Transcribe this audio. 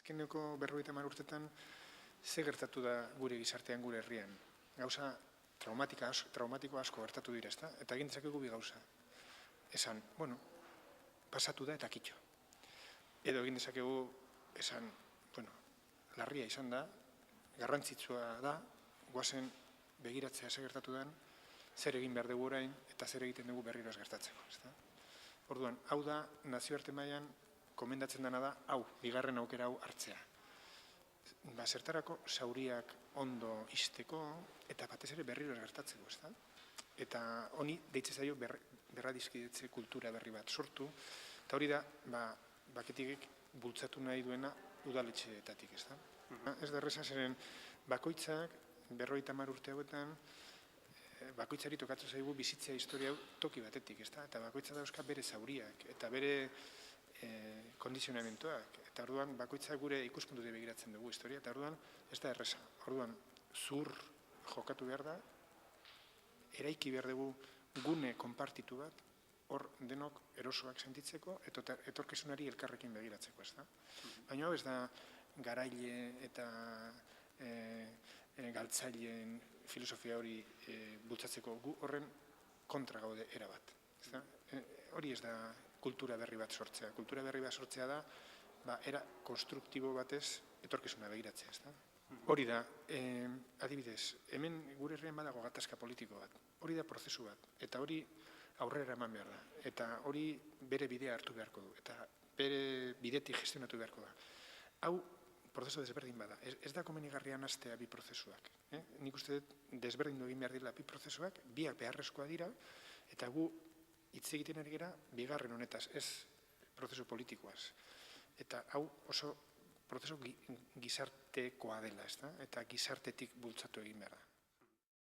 azkeneko 50 urtetan ze gertatu da gure gizartean, gure herrian. Gauza traumatiko asko gertatu dira, ezta? Eta egin dezakegu bi gauza. Esan, bueno, pasatu da eta kitxo. Edo egin dezakegu esan, bueno, larria izan da, garrantzitsua da, guazen begiratzea ze gertatu den, zer egin behar dugu orain eta zer egiten dugu berriro ez gertatzeko, ezta? Orduan, hau da, nazioarte mailan komendatzen dena da, hau, bigarren aukera hau hartzea. Zertarako zauriak ondo izteko eta batez ere berriro ez gertatzeko, ezta? Eta honi deitze zaio berradizkidetze kultura berri bat sortu, eta hori da, baketik bultzatu nahi duena udaletxeetatik, ezta? Ez da erreza zeren bakoitzak, 50 urte hauetan, bakoitzari tokatzen zaigu bizitzea historia toki batetik, ezta? Eta bakoitza dauzka bere zauriak eta bere kondizionamentoak. Eta orduan bakoitzak gure ikuspuntutik begiratzen dugu historia, eta orduan ez da erreza. Orduan, zur jokatu behar da, eraiki behar dugu gune konpartitu bat, hor denok erosoak sentitzeko, eta etorkizunari elkarrekin begiratzeko, ez da? Baina hau ez da garaile eta galtzaileen filosofia hori bultzatzeko gu horren kontra gaude erabat. Hori ez da kultura berri bat sortzea. Kultura berri bat sortzea da, era konstruktibo batez etorkizuna begiratzea, ez da? Hori da, adibidez, hemen gure herrian badago gatazka politiko bat. Hori da prozesu bat, eta hori aurrera eman behar da. Eta hori bere bidea hartu beharko du, eta bere bidetik gestionatu beharko da. Hau, prozesu desberdin bada. Ez da komenigarrian hastea bi prozesuak. Nik uste dut desberdin egin behar dira bi prozesuak, biak beharrezkoa dira, eta gu hitz egiten ari gara bigarren honetaz, ez prozesu politikoaz. Eta hau oso prozesu gizartekoa dela, eta gizartetik bultzatu egin behar da.